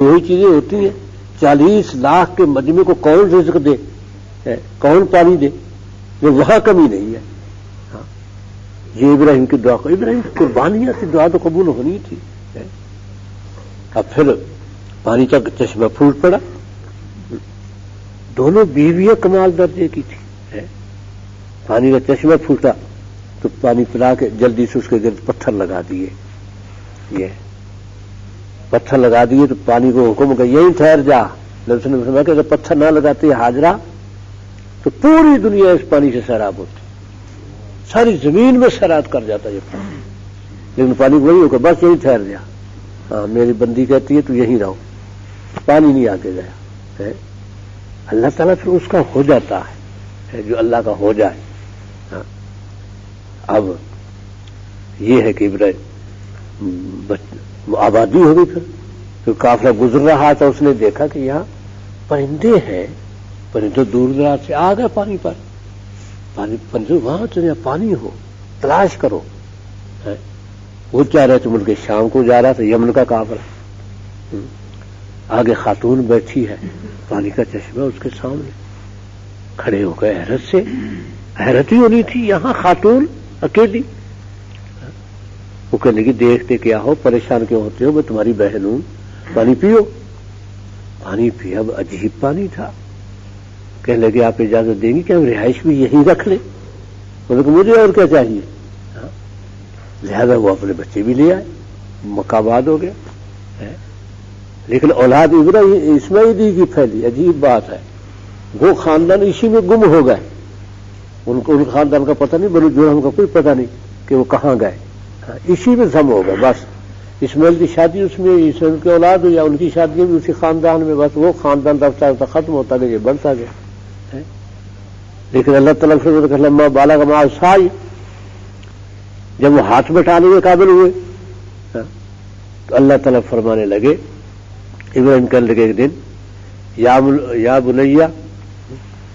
وہی چیزیں ہوتی ہیں. 40 لاکھ کے مجمع کو کون رزق دے, کون پانی دے؟ وہاں کمی نہیں ہے. ہاں یہ ابراہیم کی دعا, ابراہیم کی قربانیاں تھی, دعا تو قبول ہونی تھی. اب پھر پانی کا چشمہ پھوٹ پڑا. دونوں بیویاں کمال درجے کی تھی. پانی کا چشمہ پھوٹا تو پانی پلا کے جلدی سے اس کے گرد پتھر لگا دیے. یہ پتھر لگا دیے تو پانی کو حکم کا یہیں ٹھہر جا. نبی نے فرمایا کہ اگر پتھر نہ لگاتے حاجرہ تو پوری دنیا اس پانی سے سیراب ہوتی, ساری زمین میں سیراب کر جاتا یہ پانی. لیکن پانی وہی ہوگا, بس یہیں ٹھہر جا. ہاں میری بندی کہتی ہے تو یہیں رہو, پانی نہیں آگے گیا. اللہ تعالیٰ پھر اس کا ہو جاتا ہے جو اللہ کا ہو جائے. ہاں اب یہ ہے کہ آبادی ہو گئی. پھر قافلہ گزر رہا تھا, اس نے دیکھا کہ یہاں پرندے ہیں, پرندے دور دراز سے آ گئے پانی پر. پانی پرندے وہاں چلے پانی ہو, تلاش کرو. وہ چاہ رہے تھے ملک شام کو جا رہا تھا, یمن کا قافلہ. آگے خاتون بیٹھی ہے, پانی کا چشمہ اس کے سامنے. کھڑے ہو گئے حیرت سے. حیرت ہی ہونی تھی, یہاں خاتون اکیلی. وہ کہنے لگی دیکھتے کیا ہو, پریشان کیوں ہوتے ہو, میں تمہاری بہن ہوں, پانی پیو. پانی پیا. اب عجیب پانی تھا. کہنے لگے آپ اجازت دیں گی کہ ہم رہائش بھی یہیں رکھ لیں؟ کہ مجھے اور کیا چاہیے. لہذا وہ اپنے بچے بھی لے آئے, مکہ آباد ہو گیا. لیکن اولاد ابراہیم اسماعیلی کی پھیلی. عجیب بات ہے, وہ خاندان اسی میں گم ہو گئے. ان خاندان کا پتہ نہیں, بنو جرہم کا کوئی پتہ نہیں کہ وہ کہاں گئے. اسی میں ضم ہو گئے. بس اسماعیل کی شادی اس میں, اسماعیل کی اولاد ہوئی, یا ان کی شادی بھی اسی خاندان میں. بس وہ خاندان رفتہ رفتہ ختم ہوتا گیا, بڑھتا گیا. لیکن اللہ تعالیٰ سے لمبا بالا کا مال سائی, جب وہ ہاتھ بٹانے کے قابل ہوئے تو اللہ تعالیٰ فرمانے لگے, ابراہیم کہنے لگے ایک دن, یا بنیا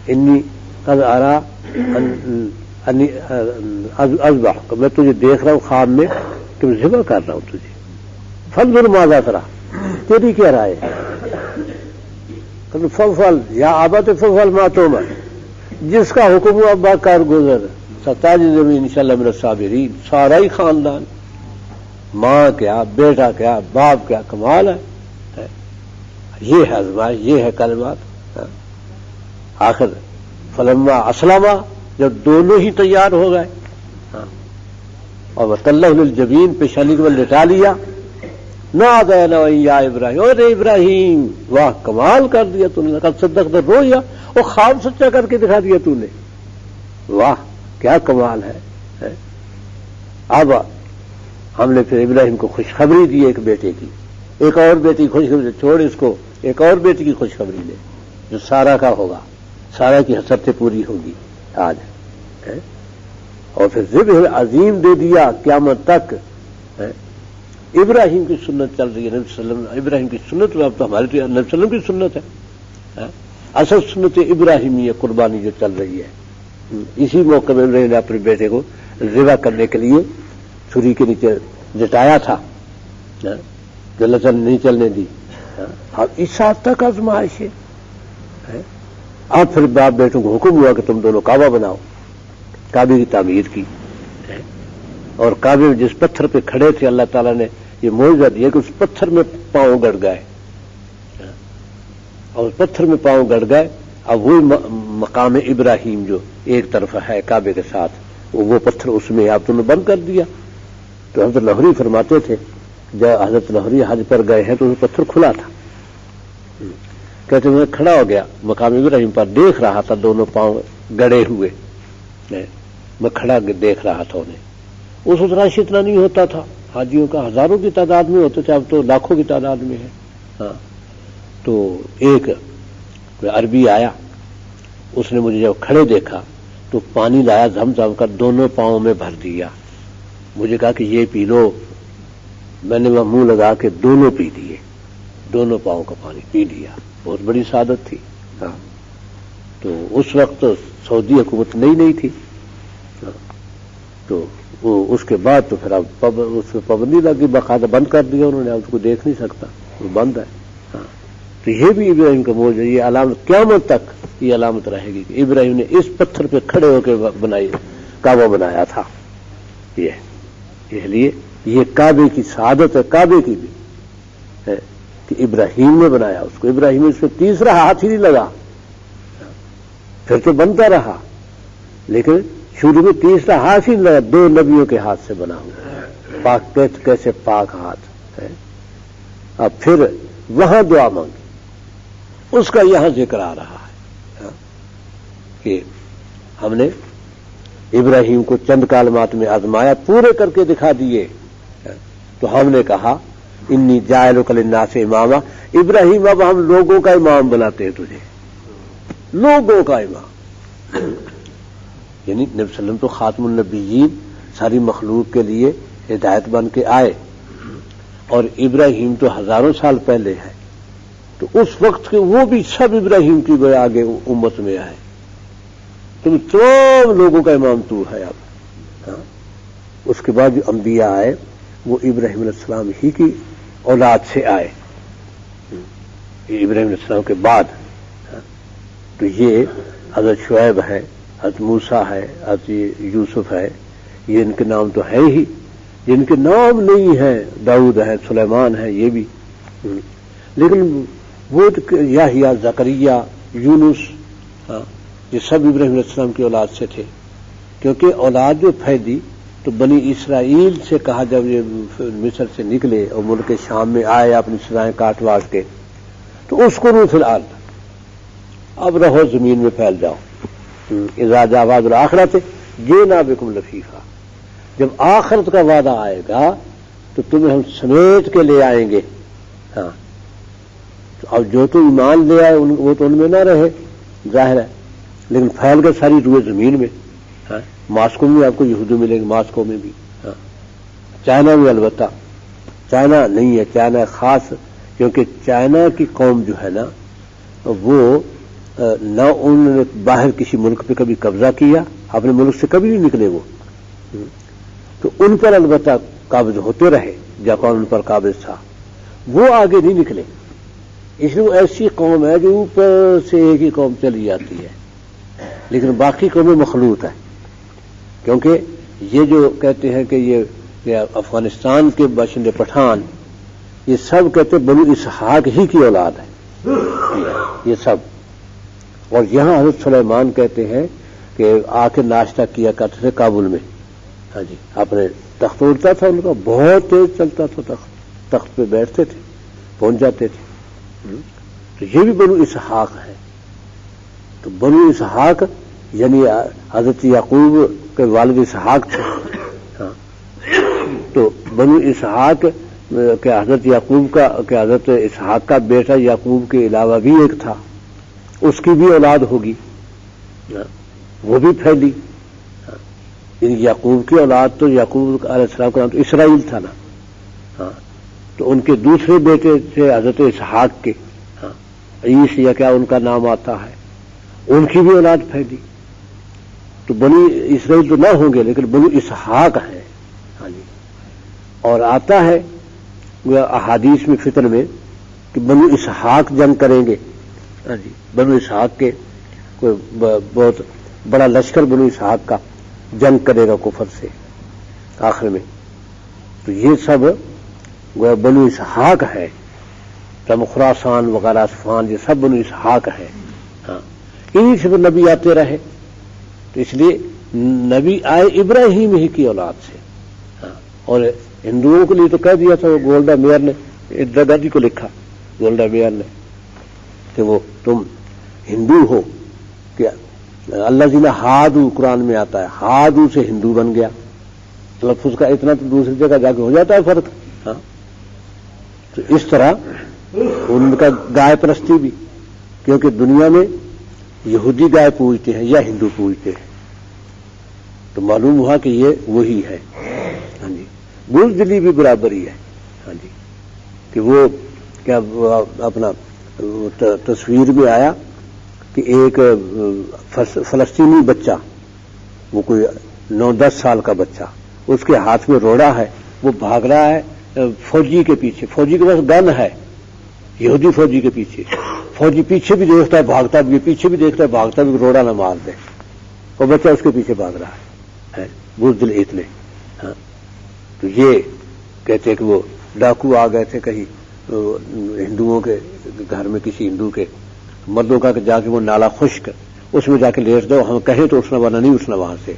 انی قد ارا انی اذبح, میں تجھے دیکھ رہا ہوں خواب میں کہ میں ذبح کر رہا ہوں تجھے. فانظر ماذا ترى, تیری کیا رائے ہے؟ ففعل یا ابت ففعل ما تؤمر, جس کا حکم ہوا ابا کر گزر. ستجدنی انشاءاللہ من الصابرین. سارا ہی خاندان, ماں کیا, بیٹا کیا, باپ کیا, کمال ہے. یہ ہے آزمائش, یہ ہے کلمات. آخر فلما اسلما, جب دونوں ہی تیار ہو گئے اور وطلہ للجبین, پیشانی کے بل لٹا لیا. نادینا یا ابراہیم, اور ابراہیم واہ کمال کر دیا تو نے, قد صدقت الرؤیا, اور خواب سچا کر کے دکھا دیا تو نے. واہ کیا کمال ہے. اب ہم نے پھر ابراہیم کو خوشخبری دی ایک بیٹے کی, ایک اور بیٹی کی خوشخبری چھوڑ اس کو, ایک اور بیٹی کی خوشخبری دے جو سارا کا ہوگا, سارا کی حسرتیں پوری ہوگی آج. اور پھر ذبح عظیم دے دیا قیامت تک. ابراہیم کی سنت چل رہی ہے, نبی صلی اللہ علیہ وسلم ابراہیم کی سنت, اب تو ہماری تو نبی صلی اللہ علیہ وسلم کی سنت ہے. اصل سنت ابراہیمی قربانی جو چل رہی ہے. اسی موقع میں ابراہیم نے اپنے بیٹے کو ذبح کرنے کے لیے چھری کے نیچے لٹایا تھا, جو اللہ تعالیٰ نے نہیں چلنے دی. اب اس حد تک آزمائش ہے. اب پھر باپ بیٹوں کو حکم ہوا کہ تم دونوں کعبہ بناؤ. کعبے کی تعمیر کی, اور کعبے میں جس پتھر پہ کھڑے تھے اللہ تعالیٰ نے یہ معجزہ دیا کہ اس پتھر میں پاؤں گڑ گئے, اور اس پتھر میں پاؤں گڑ گئے. اب وہی مقام ابراہیم جو ایک طرف ہے کعبے کے ساتھ, وہ پتھر اس میں آپ نے بند کر دیا. تو حضرت لاہوری فرماتے تھے جب حضرت لاہوری حج پر گئے ہیں تو وہ پتھر کھلا تھا. کہتے میں کھڑا ہو گیا مقام ابراہیم پر, دیکھ رہا تھا دونوں پاؤں گڑے ہوئے, میں کھڑا دیکھ رہا تھا انہیں. اس وقت رش اتنا نہیں ہوتا تھا, حاجیوں کا ہزاروں کی تعداد میں ہوتے تھے, اب تو لاکھوں کی تعداد میں ہے. ہاں تو ایک عربی آیا, اس نے مجھے جب کھڑے دیکھا تو پانی لایا زم زم کر دونوں پاؤں میں بھر دیا. مجھے کہا کہ یہ پی لو. میں نے منہ لگا کے دونوں پی لیے, دونوں پاؤں کا پانی پی لیا. بہت بڑی سعادت تھی. ہاں تو اس وقت سعودی حکومت نہیں تھی, تو اس کے بعد تو پھر اب اس پہ پابندی لگی, باقاعدہ بند کر دیا انہوں نے. اب اس کو دیکھ نہیں سکتا, وہ بند ہے. ہاں تو یہ بھی ابراہیم کا موج ہے، یہ علامت قیامت تک یہ علامت رہے گی کہ ابراہیم نے اس پتھر پہ کھڑے ہو کے کعبہ بنایا تھا۔ اس لیے یہ کعبے کی سعادت ہے، کعبے کی بھی ہے کہ ابراہیم نے بنایا اس کو، ابراہیم اس میں تیسرا ہاتھ ہی نہیں لگا، پھر تو بنتا رہا لیکن شروع میں تیسرا ہاتھ ہی نہیں لگا، 2 نبیوں کے ہاتھ سے بنا ہوا، پاک کیسے پاک ہاتھ ہے۔ اب پھر وہاں دعا مانگی، اس کا یہاں ذکر آ رہا ہے کہ ہم نے ابراہیم کو چند کلمات میں آزمایا، پورے کر کے دکھا دیے، تو ہم نے کہا انی جاعلک للناس اماما، ابراہیم اب ہم لوگوں کا امام بناتے ہیں تجھے، لوگوں کا امام، یعنی نبی صلی اللہ علیہ وسلم تو خاتم النبیین، ساری مخلوق کے لیے ہدایت بن کے آئے، اور ابراہیم تو ہزاروں سال پہلے ہے، تو اس وقت کے وہ بھی سب ابراہیم کی گویا آگے امت میں آئے، تم تمام لوگوں کا امام تو ہے اب۔ اس کے بعد جو انبیاء آئے وہ ابراہیم علیہ السلام ہی کی اولاد سے آئے، ابراہیم علیہ السلام کے بعد، تو یہ حضرت شعیب ہے، حضرت موسیٰ ہے، حضرت یوسف ہے، یہ ان کے نام تو ہے ہی، جن کے نام نہیں ہیں داؤد ہے، سلیمان ہے، یہ بھی، لیکن وہ یحییٰ، زکریا، یونس، یہ سب ابراہیم علیہ السلام کی اولاد سے تھے، کیونکہ اولاد جو پھیلی تو بنی اسرائیل سے کہا جب یہ مصر سے نکلے اور ملک شام میں آئے اپنی سزائیں کاٹ واٹ کے، تو اس کو فی الارض، اب رہو زمین میں پھیل جاؤ، اذا جاء وعد الآخرۃ جئنا بکم لفیفا، جب آخرت کا وعدہ آئے گا تو تمہیں ہم سمیٹ کے لے آئیں گے۔ ہاں، اب جو تو ایمان لے آئے وہ تو ان میں نہ رہے ظاہر ہے، لیکن پھیل گئے ساری روئے زمین میں۔ ہاں، ماسکو میں آپ کو یہودی ملیں گے، ماسکو میں بھی، ہاں، چائنا میں، البتہ چائنا نہیں ہے، چائنا خاص، کیونکہ چائنا کی قوم جو ہے نا وہ نہ انہوں نے باہر کسی ملک پہ کبھی قبضہ کیا، اپنے ملک سے کبھی نہیں نکلے وہ، تو ان پر البتہ قابض ہوتے رہے، جاپان ان پر قابض تھا، وہ آگے نہیں نکلے، اس لیے وہ ایسی قوم ہے جو اوپر سے ایک ہی قوم چلی جاتی ہے، لیکن باقی قومیں مخلوط ہیں، کیونکہ یہ جو کہتے ہیں کہ یہ افغانستان کے باشندے پٹھان، یہ سب کہتے ہیں بنو اسحاق ہی کی اولاد ہے یہ سب، اور یہاں حضرت سلیمان کہتے ہیں کہ آ کے ناشتہ کیا کرتے تھے کابل میں، ہاں جی، اپنے تخت اڑتا تھا ان کا، بہت تیز چلتا تھا تخت پہ بیٹھتے تھے، پہنچ جاتے تھے، تو یہ بھی بنو اسحاق ہے۔ تو بنو اسحاق یعنی حضرت یعقوب کے والد اسحاق تھے، ہاں، تو بنو اسحاق کہ حضرت یعقوب کا، کہ حضرت اسحاق کا بیٹا یعقوب کے علاوہ بھی ایک تھا، اس کی بھی اولاد ہوگی، وہ بھی پھیلی، یعقوب کی اولاد تو یعقوب علیہ السلام کا نام تو اسرائیل تھا نا، ہاں، تو ان کے دوسرے بیٹے تھے حضرت اسحاق کے، ہاں، عیسی یا کیا ان کا نام آتا ہے، ان کی بھی اولاد پھیلی، تو بنی اسرائیل تو نہ ہوں گے لیکن بنو اسحاق ہے، ہاں جی، اور آتا ہے احادیث میں فطر میں کہ بنو اسحاق جنگ کریں گے، ہاں جی، بنو اسحاق کے کوئی بہت بڑا لشکر بنو اسحاق کا جنگ کرے گا کفر سے آخر میں، تو یہ سب بنو اسحاق ہے، تم خراسان وغیرہ صفان یہ سب بنو اسحاق ہے، ہاں، انہی سے نبی آتے رہے، تو اس لیے نبی آئے ابراہیم ہی کی اولاد سے، ہاں، اور ہندوؤں کے لیے تو کہہ دیا تھا وہ گولڈا میئر نے، اندرا گاندھی کو لکھا گولڈا میئر نے کہ وہ تم ہندو ہو، کہ اللہ جینا ہادو قرآن میں آتا ہے، ہادو سے ہندو بن گیا، لفظ کا اتنا تو دوسری جگہ جا کے ہو جاتا ہے فرق، ہاں، تو اس طرح ان کا گائے پرستی بھی، کیونکہ دنیا میں یہودی گائے پوجتے ہیں یا ہندو پوجتے ہیں، تو معلوم ہوا کہ یہ وہی ہے، ہاں جی، بزدلی بھی برابری ہے، ہاں جی، کہ وہ کیا اپنا تصویر میں آیا کہ ایک فلسطینی بچہ، وہ کوئی 9-10 سال کا بچہ، اس کے ہاتھ میں روڑا ہے، وہ بھاگ رہا ہے فوجی کے پیچھے، فوجی کے پاس گن ہے، یہودی فوجی کے پیچھے، فوجی پیچھے بھی دیکھتا ہے بھاگتا بھی، پیچھے بھی دیکھتا ہے بھاگتا بھی، روڑا نہ مار دے، اور بچہ اس کے پیچھے بھاگ رہا ہے بزدل اتنے. ہاں تو یہ کہتے کہ وہ ڈاکو آ گئے تھے کہیں ہندوؤں کے گھر میں، کسی ہندو کے مردوں کا، کہ جا کے وہ نالا خشک اس میں جا کے لیٹ دو، ہم کہیں تو اٹھنا ورنہ نہیں اٹھنا وہاں سے.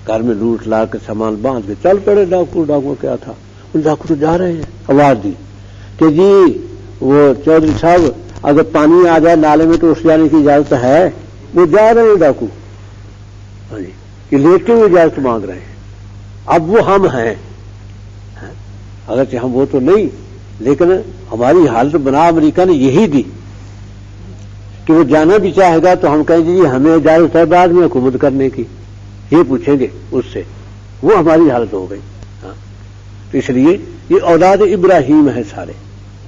گھر میں لوٹ لا کے سامان باندھ کے چل پڑے ڈاکو کیا تھا، ان ڈاکو تو جا رہے ہیں. آواز دی کہ جی وہ چودھری صاحب اگر پانی آ جائے نالے میں تو اٹھ جانے کی اجازت ہے. وہ جا رہے ہیں ڈاکو، ہاں جی، یہ لیٹ کے ہوئے اجازت مانگ رہے ہیں. اب وہ ہم ہیں، اگرچہ ہم وہ تو نہیں، لیکن ہماری حالت بنا امریکہ نے یہی دی کہ وہ جانا بھی چاہے گا تو ہم کہیں گے جی ہمیں اجازت ہے بعد میں حکومت کرنے کی، یہ پوچھیں گے اس سے. وہ ہماری حالت ہو گئی. ہاں تو اس لیے یہ اولاد ابراہیم ہے سارے.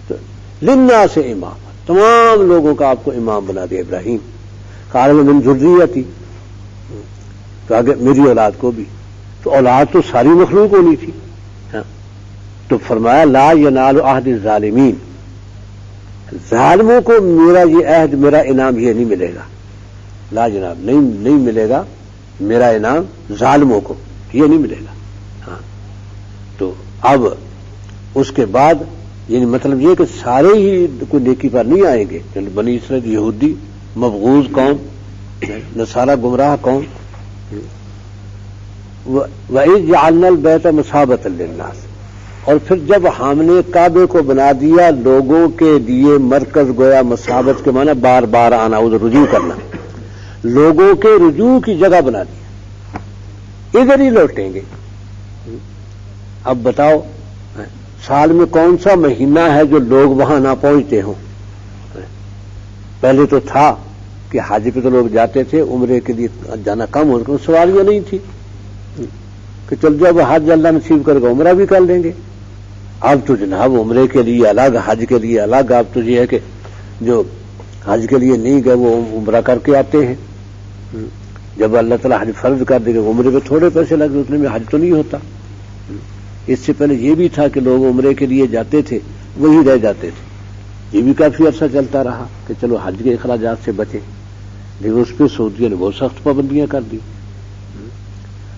تو للناس سے امام، تمام لوگوں کا آپ کو امام بنا دیا ابراہیم. قال من ذریتی، تو آگے میری اولاد کو بھی. تو اولاد تو ساری مخلوق ہونی تھی. ہاں تو فرمایا لا ینال عہد الظالمین، ظالموں کو میرا یہ عہد، میرا انعام یہ نہیں ملے گا. لا جناب، نہیں ملے گا میرا انعام ظالموں کو، یہ نہیں ملے گا. ہاں تو اب اس کے بعد یعنی مطلب یہ کہ سارے ہی کوئی نیکی پر نہیں آئیں گے. بنی اسرائیل یہودی مبغوض قوم، نصارہ گمراہ قوم. وَإِذْ جَعَلْنَا الْبَيْتَ مَثَابَةً لِلنَّاسِ، اور پھر جب ہم نے کعبے کو بنا دیا لوگوں کے لیے مرکز، گویا مثابت کے معنی بار بار آنا، ادھر رجوع کرنا، لوگوں کے رجوع کی جگہ بنا دیا، ادھر ہی لوٹیں گے. اب بتاؤ سال میں کون سا مہینہ ہے جو لوگ وہاں نہ پہنچتے ہوں؟ پہلے تو تھا کہ حج پہ تو لوگ جاتے تھے، عمرے کے لیے جانا کم ہو، سواریاں نہیں تھی کہ چل جب حج اللہ نصیب کرے گا عمرہ بھی کر لیں گے. اب تو جناب عمرے کے لیے الگ، حج کے لیے الگ. اب تو یہ ہے کہ جو حج کے لیے نہیں گئے وہ عمرہ کر کے آتے ہیں. جب اللہ تعالیٰ حج فرض کر دے گا، عمرے پہ تھوڑے پیسے لگے، اتنے میں حج تو نہیں ہوتا. اس سے پہلے یہ بھی تھا کہ لوگ عمرے کے لیے جاتے تھے وہی رہ جاتے تھے. یہ بھی کافی عرصہ چلتا رہا کہ چلو حج کے اخراجات سے بچیں، لیکن اس پہ سعودیہ نے بہت سخت پابندیاں کر دی.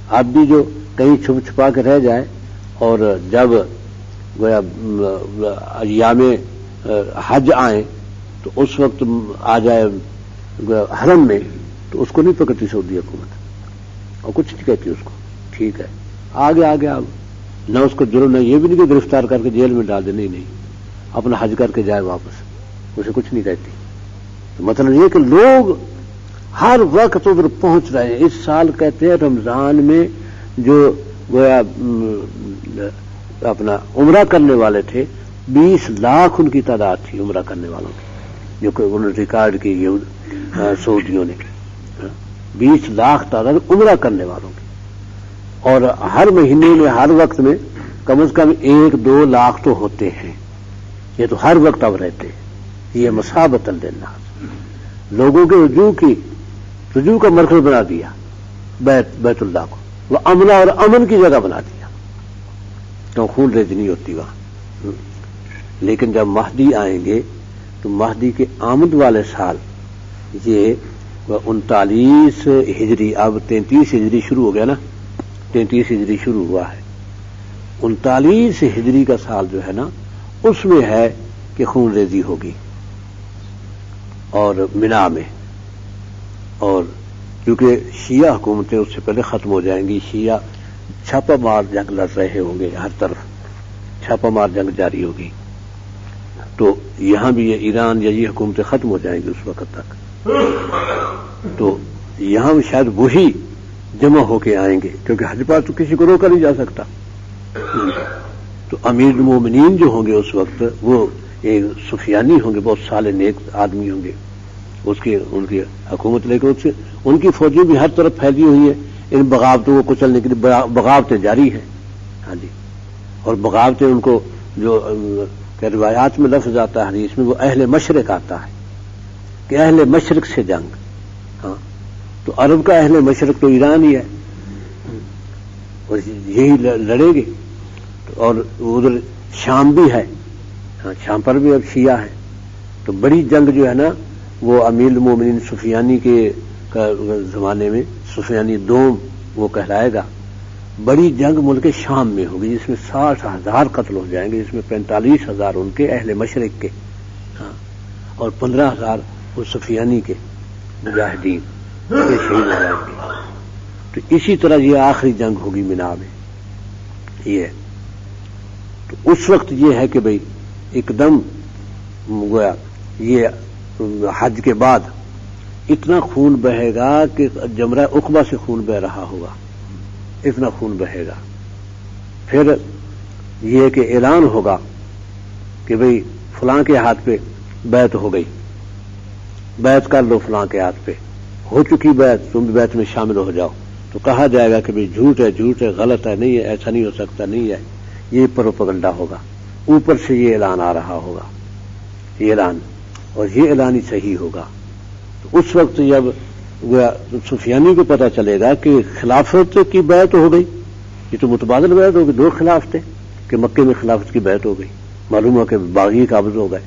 اب بھی جو کہیں چھپ چھپا کے رہ جائے اور جب ایام حج آئیں تو اس وقت آ جائے حرم میں، تو اس کو نہیں پکڑتی سعودی حکومت اور کچھ نہیں کہتی اس کو. ٹھیک ہے آگے اب نہ اس کو جرم، نہ یہ بھی نہیں کہ گرفتار کر کے جیل میں ڈال دے، نہیں اپنا حج کر کے جائے واپس، اسے کچھ نہیں کہتی. تو مطلب یہ کہ لوگ ہر وقت ادھر پہنچ رہے ہیں. اس سال کہتے ہیں رمضان میں جو گویا اپنا عمرہ کرنے والے تھے 20 لاکھ ان کی تعداد تھی عمرہ کرنے والوں کی، جو کہ انہوں نے ریکارڈ کی سعودیوں نے. 20 لاکھ تعداد عمرہ کرنے والوں کی، اور ہر مہینے میں ہر وقت میں کم از کم 1-2 لاکھ تو ہوتے ہیں. یہ تو ہر وقت اب رہتے ہیں. یہ مثابۃ للناس، لوگوں کے رجوع کا مرکز بنا دیا بیت اللہ کو. وہ امن اور امن کی جگہ بنا دیا، تو خون ریزی نہیں ہوتی وہاں. لیکن جب مہدی آئیں گے تو مہدی کے آمد والے سال یہ 39 ہجری، اب 33 ہجری شروع ہو گیا نا، 33 ہجری شروع ہوا ہے. 39 ہجری کا سال جو ہے نا اس میں ہے کہ خون ریزی ہوگی اور منا میں. اور کیونکہ شیعہ حکومتیں اس سے پہلے ختم ہو جائیں گی. شیعہ چھاپا مار جنگ لڑ رہے ہوں گے، ہر طرف چھاپا مار جنگ جاری ہوگی. تو یہاں بھی یہ ایران یا یہ حکومتیں ختم ہو جائیں گی اس وقت تک. تو یہاں بھی شاید وہی جمع ہو کے آئیں گے، کیونکہ حج پاس تو کسی کو روکا نہیں جا سکتا. تو امیر المومنین جو ہوں گے اس وقت وہ ایک سفیانی ہوں گے، بہت صالح نیک آدمی ہوں گے ان کی حکومت. لیکن ان کی فوجیں بھی ہر طرف پھیلی ہوئی ہیں ان بغاوتوں کو کچلنے کے لیے. بغاوتیں جاری ہیں. ہاں جی، اور بغاوتیں ان کو جو روایات میں لفظ آتا ہے حدیث میں، وہ اہل مشرق آتا ہے کہ اہل مشرق سے جنگ. ہاں تو عرب کا اہل مشرق تو ایران ہی ہے، اور یہی لڑیں گے. اور ادھر شام بھی ہے، ہاں شام پر بھی اب شیعہ ہے. تو بڑی جنگ جو ہے نا وہ امیر المومنین سفیانی کے زمانے میں سفیانی دوم وہ کہلائے گا. بڑی جنگ ملک شام میں ہوگی جس میں 60,000 قتل ہو جائیں گے، جس میں 45,000 ان کے اہل مشرق کے اور 15,000 وہ سفیانی کے مجاہدین کے شہید ہو جائیں گے. تو اسی طرح یہ آخری جنگ ہوگی مینا میں. یہ تو اس وقت یہ ہے کہ بھئی ایک دم گویا یہ حج کے بعد اتنا خون بہے گا کہ جمرہ عقبہ سے خون بہ رہا ہوگا، اتنا خون بہے گا. پھر یہ کہ اعلان ہوگا کہ بھئی فلاں کے ہاتھ پہ بیعت ہو گئی، بیعت کر لو، فلاں کے ہاتھ پہ ہو چکی بیعت، تم بھی بیعت میں شامل ہو جاؤ. تو کہا جائے گا کہ بھئی جھوٹ ہے، جھوٹ ہے، غلط ہے، نہیں ہے، ایسا نہیں ہو سکتا، نہیں ہے. یہ پروپیگنڈا ہوگا، اوپر سے یہ اعلان آ رہا ہوگا، یہ اعلان، اور یہ اعلان ہی صحیح ہوگا. تو اس وقت جب سفیانی کو پتہ چلے گا کہ خلافت کی بیعت ہو گئی، یہ تو متبادل بیعت ہو گئی، دو خلاف تھے کہ مکے میں خلافت کی بیعت ہو گئی. معلوم ہوا کہ باغی قابض ہو گئے،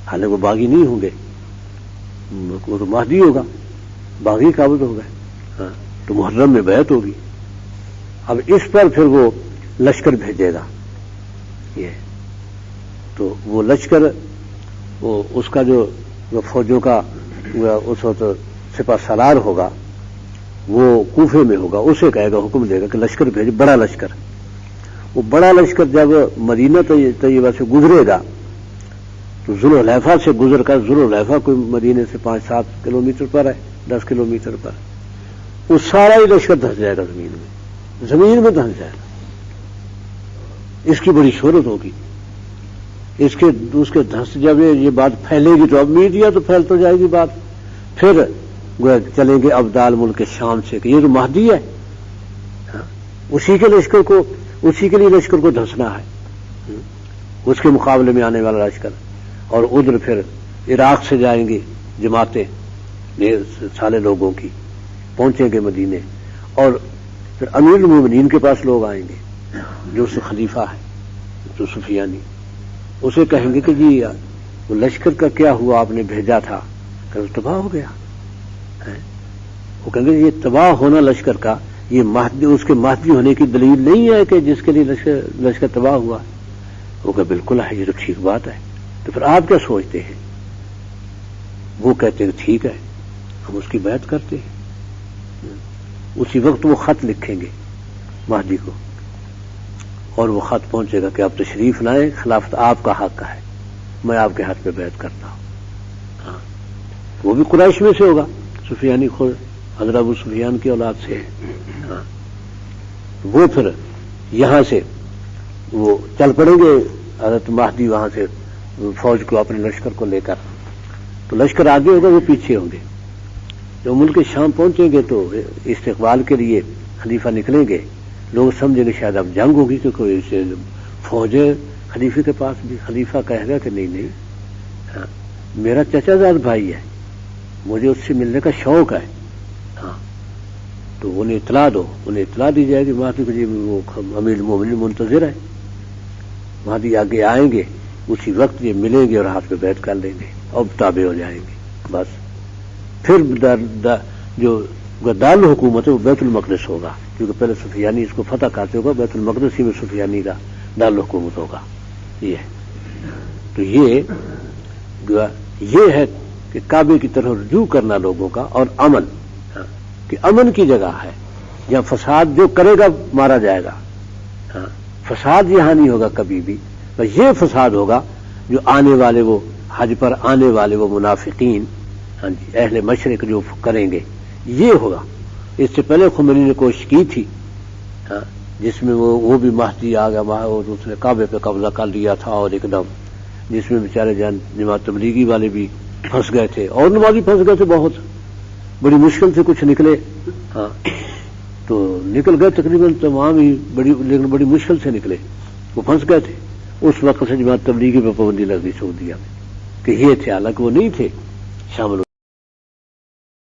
حالانکہ وہ باغی نہیں ہوں گے، وہ تو مہدی ہوگا، باغی قابض ہو گئے. تو محرم میں بیعت ہوگی. اب اس پر پھر وہ لشکر بھیجے گا. یہ تو وہ لشکر وہ اس کا جو فوجوں کا اس وقت سپہ سالار ہوگا وہ کوفے میں ہوگا، اسے کہے گا، حکم دے گا کہ لشکر بھیجے، بڑا لشکر. وہ بڑا لشکر جب مدینہ طیبہ سے گزرے گا تو ذوالحلیفہ سے گزر کر، ذوالحلیفہ کوئی مدینے سے 5-7 کلومیٹر پر ہے، 10 کلومیٹر پر، وہ سارا ہی لشکر دھنس جائے گا، زمین میں دھنس جائے گا. اس کی بڑی شہرت ہوگی. اس کے دھنس جب یہ بات پھیلے گی تو اب میڈیا تو پھیل تو جائے گی بات. پھر چلیں گے ابدال ملک شام سے کہ یہ تو مہدی ہے، اسی کے لیے لشکر کو دھنسنا ہے، اس کے مقابلے میں آنے والا لشکر. اور ادھر پھر عراق سے جائیں گے جماعتیں سالے لوگوں کی، پہنچیں گے مدینے، اور پھر امیر المومنین کے پاس لوگ آئیں گے جو اس خلیفہ ہے جو سفیانی، اسے کہیں گے کہ جی وہ لشکر کا کیا ہوا، آپ نے بھیجا تھا کہ تباہ ہو گیا. وہ کہیں گے یہ تباہ ہونا لشکر کا یہ مہدی، اس کے مہدی ہونے کی دلیل نہیں ہے کہ جس کے لیے لشکر تباہ ہوا. وہ کہ بالکل ہے، یہ تو ٹھیک بات ہے. تو پھر آپ کیا سوچتے ہیں؟ وہ کہتے ہیں ٹھیک ہے، ہم اس کی بیعت کرتے ہیں. اسی وقت وہ خط لکھیں گے مہدی کو، اور وہ خط پہنچے گا کہ آپ تشریف لائیں، خلافت آپ کا حق ہے، میں آپ کے ہاتھ پہ بیعت کرتا ہوں. وہ بھی قریش میں سے ہوگا، سفیانی خود حضرت ابو سفیان کی اولاد سے ہے. وہ پھر یہاں سے وہ چل پڑیں گے حضرت مہدی وہاں سے فوج کو، اپنے لشکر کو لے کر. تو لشکر آگے ہوگا، وہ پیچھے ہوں گے. جب ملک شام پہنچیں گے تو استقبال کے لیے خلیفہ نکلیں گے. لوگ سمجھیں گے شاید اب جنگ ہوگی کہ کوئی فوج ہے خلیفے کے پاس بھی. خلیفہ کہے گا کہ نہیں، میرا چچا زاد بھائی ہے، مجھے اس سے ملنے کا شوق ہے. تو انہیں اطلاع دو، انہیں اطلاع دی جائے گی مہدی کو، جی وہ امیر المومنین منتظر ہے. مہدی آگے آئیں گے، اسی وقت یہ ملیں گے اور ہاتھ پہ بیعت کر لیں گے، اب تابع ہو جائیں گے. بس پھر جو دارالحکومت ہے وہ بیت المقدس ہوگا، کیونکہ پہلے سفیانی اس کو فتح کرتے ہوگا، بیت المقدس ہی میں سفیانی کا دارالحکومت ہوگا. یہ تو یہ ہے کہ کعبے کی طرف رجوع کرنا لوگوں کا، اور امن، کہ امن کی جگہ ہے جہاں فساد جو کرے گا مارا جائے گا. فساد یہاں نہیں ہوگا کبھی بھی. بس یہ فساد ہوگا جو آنے والے وہ حج پر آنے والے وہ منافقین، اہل مشرق جو کریں گے، یہ ہوگا. اس سے پہلے خمینی نے کوشش کی تھی، جس میں وہ بھی مہدی آ گیا، اس نے کعبے پہ قبضہ کر لیا تھا، اور ایک دم جس میں بیچارے جماعت تبلیغی والے بھی پھنس گئے تھے، اور نمازی پھنس گئے تھے، بہت بڑی مشکل سے کچھ نکلے. تو نکل گئے تقریباً تمام ہی، لیکن بڑی مشکل سے نکلے، وہ پھنس گئے تھے. اس وقت سے جماعت تبلیغی پہ پابندی لگ گئی سعودیہ میں کہ یہ تھے، حالانکہ وہ نہیں تھے شامل